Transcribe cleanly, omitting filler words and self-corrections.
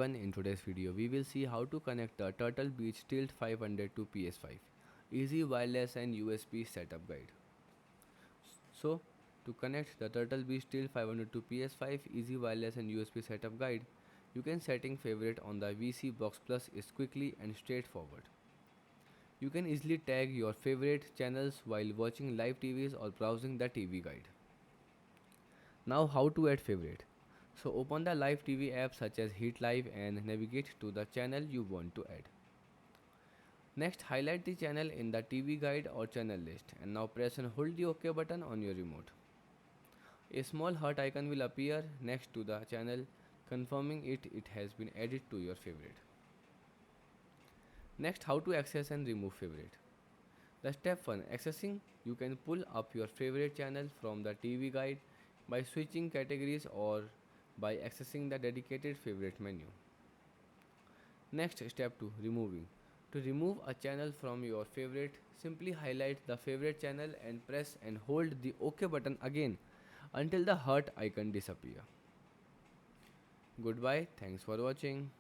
In today's video, we will see how to connect the Turtle Beach Tilt 500 to PS5. Easy wireless and USB setup guide. So, to connect the Turtle Beach Tilt 500 to PS5 easy wireless and USB setup guide, you can setting favorite on the VC Box Plus is quickly and straightforward. You can easily tag your favorite channels while watching live TVs or browsing the TV guide. Now how to add favorite. So open the live TV app such as Hit Live and navigate to the channel you want to add. Next, highlight the channel in the TV guide or channel list and now press and hold the OK button on your remote. A small heart icon will appear next to the channel confirming it has been added to your favorite. Next, how to access and remove favorite. The step 1 accessing, you can pull up your favorite channel from the TV guide by switching categories or by accessing the dedicated favorite menu. Next, step 2 removing. To remove a channel from your favorite, simply highlight the favorite channel and press and hold the OK button again until the heart icon disappear. Goodbye, thanks for watching.